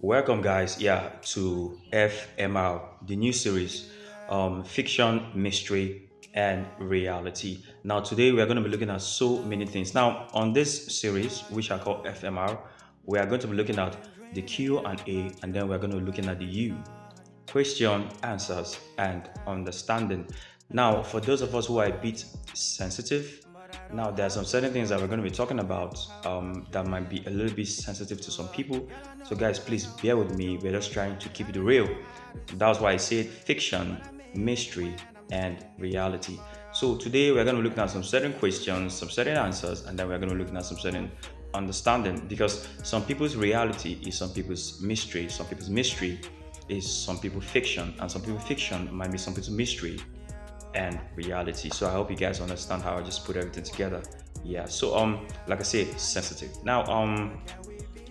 Welcome, guys. Yeah, to FMR, the new series, fiction, mystery, and reality. Now, today we are going to be looking at so many things. Now, on this series, which I call FMR, we are going to be looking at the Q and A, and then we're going to be looking at the U: question, answers, and understanding. Now, for those of us who are a bit sensitive, now there are some certain things that we're going to be talking about that might be a little bit sensitive to some people. So, guys, please bear with me. We're just trying to keep it real. That's why I said fiction, mystery, and reality. So, today we're going to be looking at some certain questions, some certain answers, and then we're going to be looking at some certain understanding because some people's reality is some people's mystery, some people's mystery is some people fiction, and some people fiction might be some people's mystery and reality. So I hope you guys understand how I just put everything together. Yeah. So like I said, sensitive. Now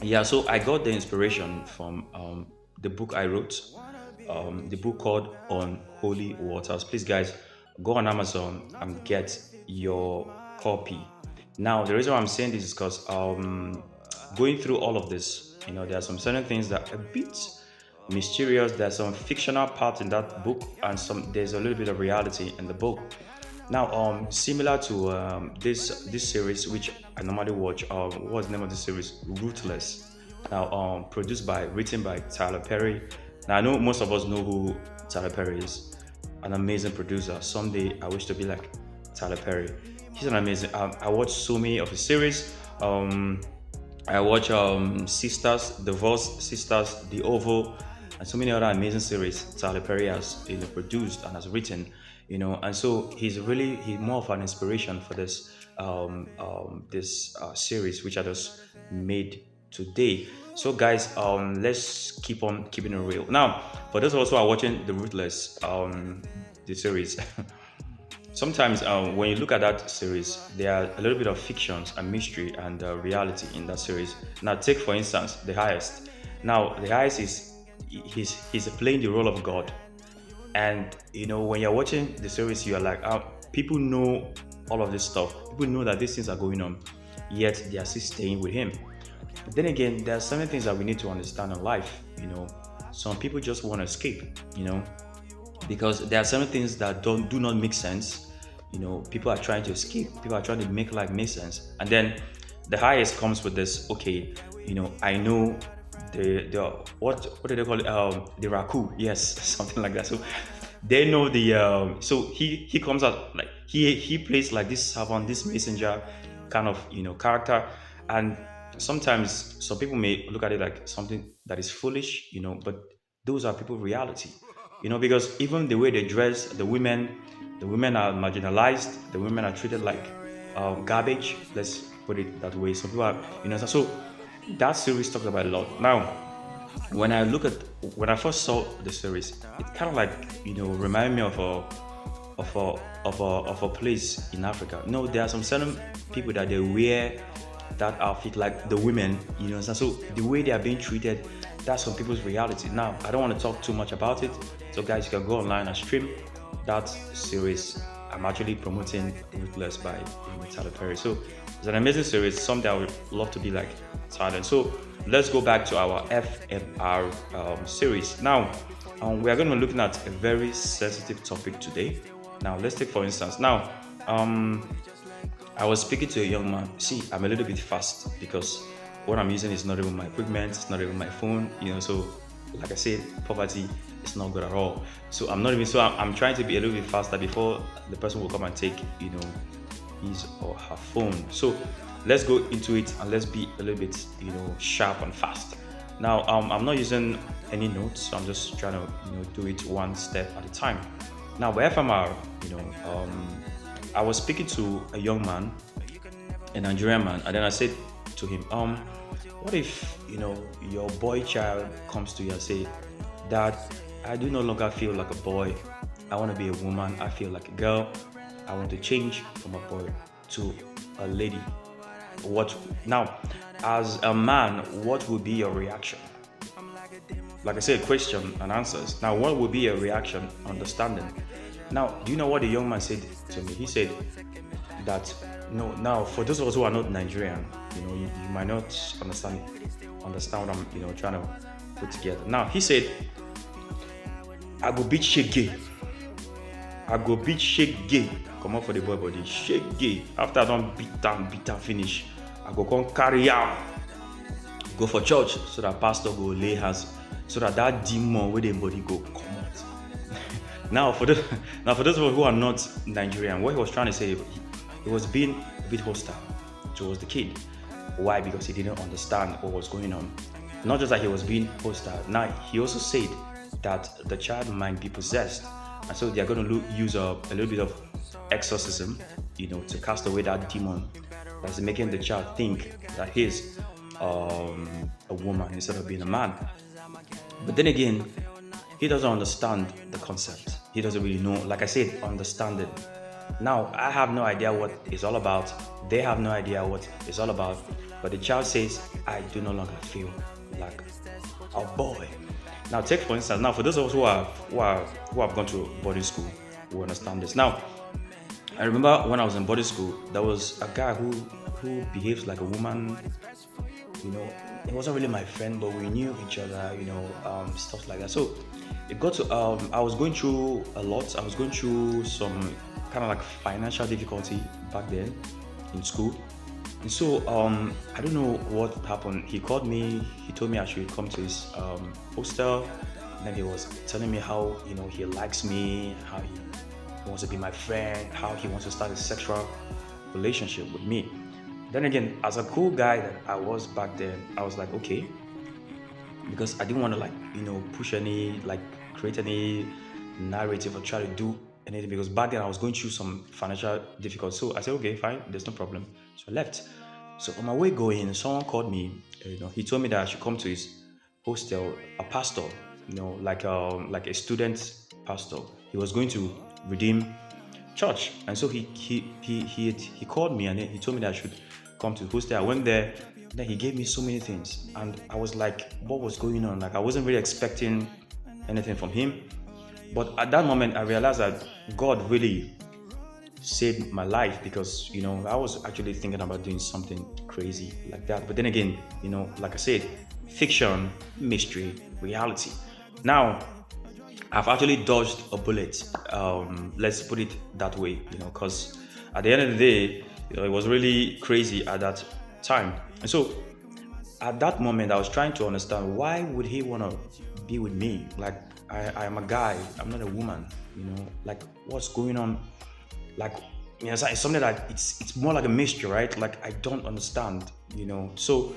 yeah. So I got the inspiration from the book I wrote, the book called On Holy Waters. Please, guys, go on Amazon and get your copy. Now, the reason why I'm saying this is because going through all of this, there are some certain things that are a bit mysterious. There's some fictional part in that book, and there's a little bit of reality in the book. Now, similar to this series, which I normally watch, what's the name of the series? Ruthless. Now, written by Tyler Perry. Now, I know most of us know who Tyler Perry is. An amazing producer. Someday, I wish to be like Tyler Perry. He's an amazing. I watched so many of his series. I watch Sisters, Divorce Sisters, The Oval, and so many other amazing series Tyler Perry has produced and has written. And so he's more of an inspiration for this series which I just made today. So, guys, let's keep on keeping it real. Now, for those also are watching the Ruthless the series. Sometimes when you look at that series, there are a little bit of fictions and mystery and reality in that series. Now, take for instance the highest. Now, the highest is he's playing the role of God, and when you're watching the series, you're like, people know all of this stuff. People know that these things are going on, yet they are still staying with him. But then again, there are certain things that we need to understand in life. Some people just want to escape. Because there are certain things that do not make sense. People are trying to escape. People are trying to make life make sense. And then the highest comes with this. Okay, I know the what do they call it? The raku. Yes, something like that. So they know the. So he comes out like he plays like this servant, this messenger kind of character, and sometimes some people may look at it like something that is foolish, but those are people's reality. Because even the way they dress, the women are marginalized. The women are treated like garbage. Let's put it that way. Some people are, so that series talks about a lot. Now, when I first saw the series, it kind of like reminded me of a place in Africa. There are some certain people that they wear that outfit like the women, so the way they are being treated, that's some people's reality. Now, I don't want to talk too much about it, so guys, you can go online and stream that series. I'm actually promoting Ruthless by Tyler Perry. So it's an amazing series, something I would love to be like Tyler. So let's go back to our FMR series. Now, we are going to be looking at a very sensitive topic today. Now, let's take for instance. Now, I was speaking to a young man. See, I'm a little bit fast because what I'm using is not even my equipment, it's not even my phone, so like I said, poverty is not good at all. So I'm trying to be a little bit faster before the person will come and take, his or her phone. So let's go into it and let's be a little bit, sharp and fast. Now, I'm not using any notes, so I'm just trying to, do it one step at a time. Now, by FMR, I was speaking to a young man, a Nigerian man, and then I said to him, what if your boy child comes to you and say, Dad, I do no longer feel like a boy. I want to be a woman. I feel like a girl. I want to change from a boy to a lady. What now? As a man, what would be your reaction? Like I said, question and answers. Now, what would be your reaction? Understanding. Now, do you know what the young man said to me? He said that no. Now, for those of us who are not Nigerian, you might not understand what I'm trying to put together. Now he said, I go beat shake gay. I go beat shake gay. Come on for the boy body. Shake gay. After I don't beat down finish. I go come carry out. Go for church so that pastor go lay hands. So that demon with the body go come out. Now for those who are not Nigerian, what he was trying to say, he was being a bit hostile towards the kid. Why? Because he didn't understand what was going on. Not just that he was being hostile. Now he also said that the child might be possessed, and so they are going to use a little bit of exorcism, to cast away that demon that's making the child think that he's a woman instead of being a man. But then again, he doesn't understand the concept. He doesn't really know. Like I said, understand it. Now, I have no idea what it's all about. They have no idea what it's all about. But the child says, I do no longer feel like a boy. Now, take for instance, now for those of us who have gone to boarding school, who understand this. Now, I remember when I was in boarding school, there was a guy who behaves like a woman. He wasn't really my friend, but we knew each other, stuff like that. So it got to, I was going through a lot. I was going through some kind of like financial difficulty back then in school. And so I don't know what happened. He called me, he told me I should come to his hostel. And then he was telling me how, he likes me, how he wants to be my friend, how he wants to start a sexual relationship with me. Then again, as a cool guy that I was back then, I was like, okay, because I didn't want to push any, create any narrative or try to do anything, because back then I was going through some financial difficulty. So I said, okay, fine, there's no problem. So I left. So on my way going, someone called me. He told me that I should come to his hostel. A pastor, like a student pastor. He was going to redeem church, and so he called me and he told me that I should come to the hostel. I went there. Then he gave me so many things, and I was like, what was going on? Like I wasn't really expecting anything from him. But at that moment, I realized that God really saved my life, because I was actually thinking about doing something crazy like that. But then again, like I said, fiction, mystery, reality. Now, I've actually dodged a bullet. Let's put it that way, because at the end of the day, it was really crazy at that time. And so, at that moment, I was trying to understand, why would he want to be with me? Like, I am a guy, I'm not a woman, like what's going on? Like, it's something that it's more like a mystery, right? Like I don't understand, So,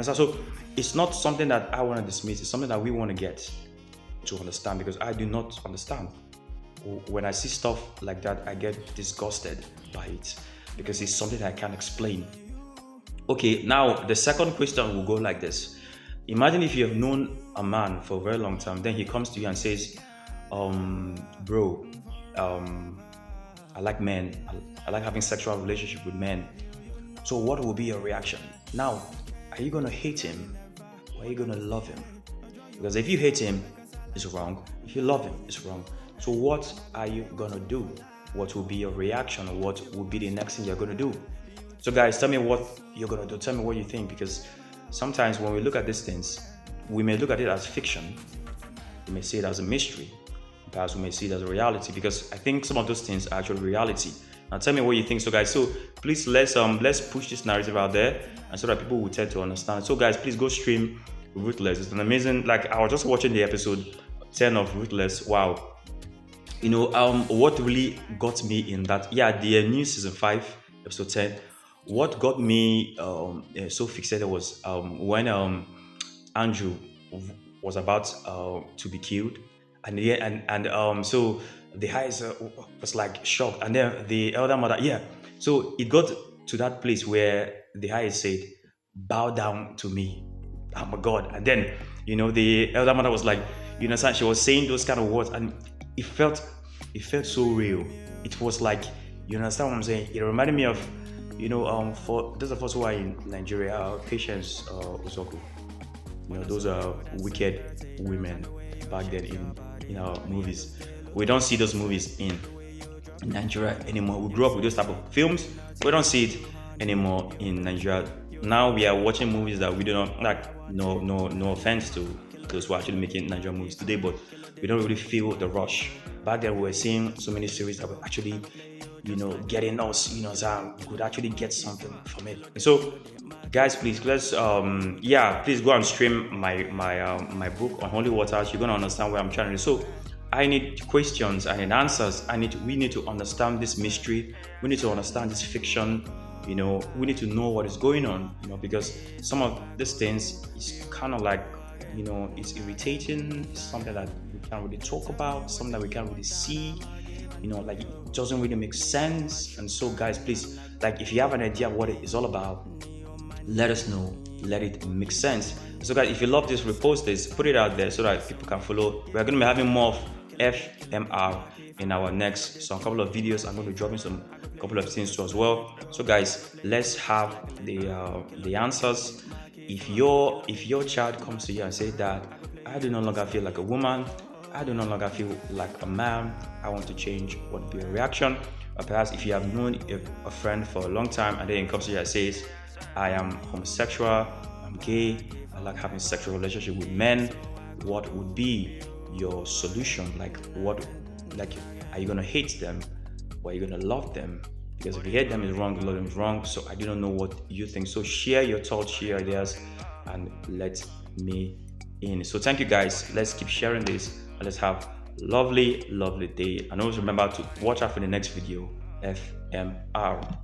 so it's not something that I want to dismiss, it's something that we want to get to understand, because I do not understand. When I see stuff like that, I get disgusted by it, because it's something that I can't explain. Okay, now the second question will go like this. Imagine if you have known a man for a very long time, then he comes to you and says, bro, I like men. I like having sexual relationship with men. So what will be your reaction? Now, are you going to hate him, or are you going to love him? Because if you hate him, it's wrong. If you love him, it's wrong. So what are you going to do? What will be your reaction? Or what will be the next thing you're going to do? So guys, tell me what you're going to do. Tell me what you think, because sometimes when we look at these things, we may look at it as fiction. We may see it as a mystery. Perhaps we may see it as a reality, because I think some of those things are actually reality. Now tell me what you think. So guys, so please let's push this narrative out there, and so that people will tend to understand. So guys, please go stream Ruthless. It's an amazing, I was just watching the episode 10 of Ruthless. Wow. What really got me in that, the new season 5, episode 10, what got me so fixated was when Andrew was about to be killed, and so the highest was like shocked, and then the elder mother, so it got to that place where the highest said, bow down to me, I'm a god. And then the elder mother was like, she was saying those kind of words, and it felt so real. It was like, you understand what I'm saying? It reminded me of, for those of us who are in Nigeria, Patience Uzoku, those are wicked women back then in our movies. We don't see those movies in Nigeria anymore. We grew up with those type of films. We don't see it anymore in Nigeria. Now we are watching movies that we do not like. No offense to those who are actually making Nigerian movies today, but we don't really feel the rush. Back then, we were seeing so many series that were actually, getting us, so we could actually get something from it. So, guys, please please go and stream my book on holy waters. You're gonna understand where I'm trying to. So, I need questions, I need answers. We need to understand this mystery. We need to understand this fiction. We need to know what is going on. Because some of these things is kind of like, it's irritating. It's something that we can't really talk about. Something that we can't really see. Like it doesn't really make sense. And so, guys, please, like, if you have an idea of what it is all about, let us know. Let it make sense. So, guys, if you love this, repost this, put it out there so that people can follow. We're going to be having more of FMR in our next, so a couple of videos. I'm going to be dropping some couple of things too as well. So, guys, let's have the answers. If your child comes to you and say that I do no longer feel like a woman, I do no longer feel like a man, I want to change, what would be a reaction? Or perhaps if you have known a friend for a long time and then it comes to you and says, I am homosexual, I'm gay, I like having sexual relationship with men, what would be your solution? Are you gonna hate them or are you gonna love them? Because if you hate them is wrong, love them is wrong. So I do not know what you think. So share your thoughts, share your ideas, and let me in. So thank you, guys. Let's keep sharing this and let's have lovely day. And always remember to watch out for the next video. FMR.